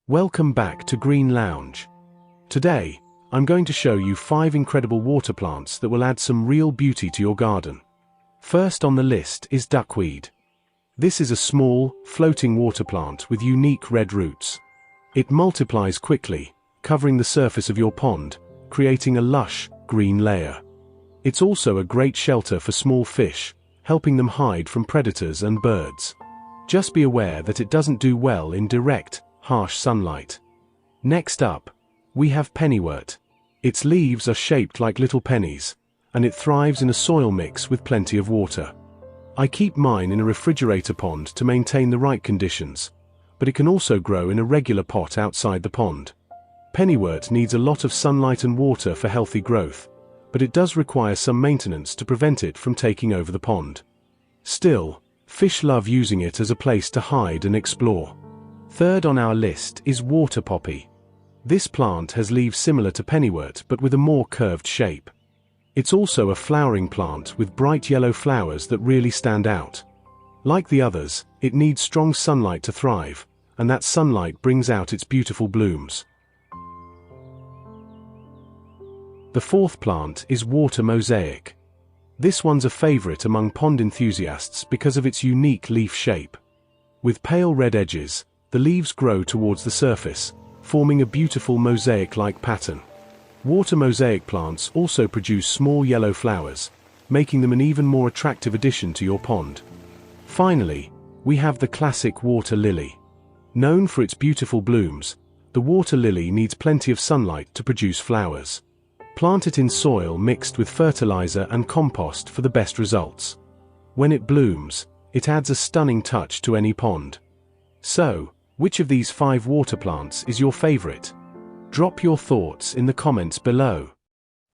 Welcome back to GreenLounge. Today, I'm going to show you 5 incredible water plants that will add some real beauty to your garden. First on the list is duckweed. This is a small, floating water plant with unique red roots. It multiplies quickly, covering the surface of your pond, creating a lush, green layer. It's also a great shelter for small fish, helping them hide from predators and birds. Just be aware that it doesn't do well in direct, harsh sunlight. Next up, we have Pennywort. Its leaves are shaped like little pennies, and it thrives in a soil mix with plenty of water. I keep mine in a refrigerator pond to maintain the right conditions, but it can also grow in a regular pot outside the pond. Pennywort needs a lot of sunlight and water for healthy growth, but it does require some maintenance to prevent it from taking over the pond. Still, fish love using it as a place to hide and explore. Third on our list is water poppy. This plant has leaves similar to Pennywort but with a more curved shape. It's also a flowering plant with bright yellow flowers that really stand out. Like the others, it needs strong sunlight to thrive, and that sunlight brings out its beautiful blooms. The fourth plant is water mosaic. This one's a favorite among pond enthusiasts because of its unique leaf shape. With pale red edges, the leaves grow towards the surface, forming a beautiful mosaic-like pattern. Water mosaic plants also produce small yellow flowers, making them an even more attractive addition to your pond. Finally, we have the classic water lily. Known for its beautiful blooms, the water lily needs plenty of sunlight to produce flowers. Plant it in soil mixed with fertilizer and compost for the best results. When it blooms, it adds a stunning touch to any pond. So, which of these 5 water plants is your favorite? Drop your thoughts in the comments below.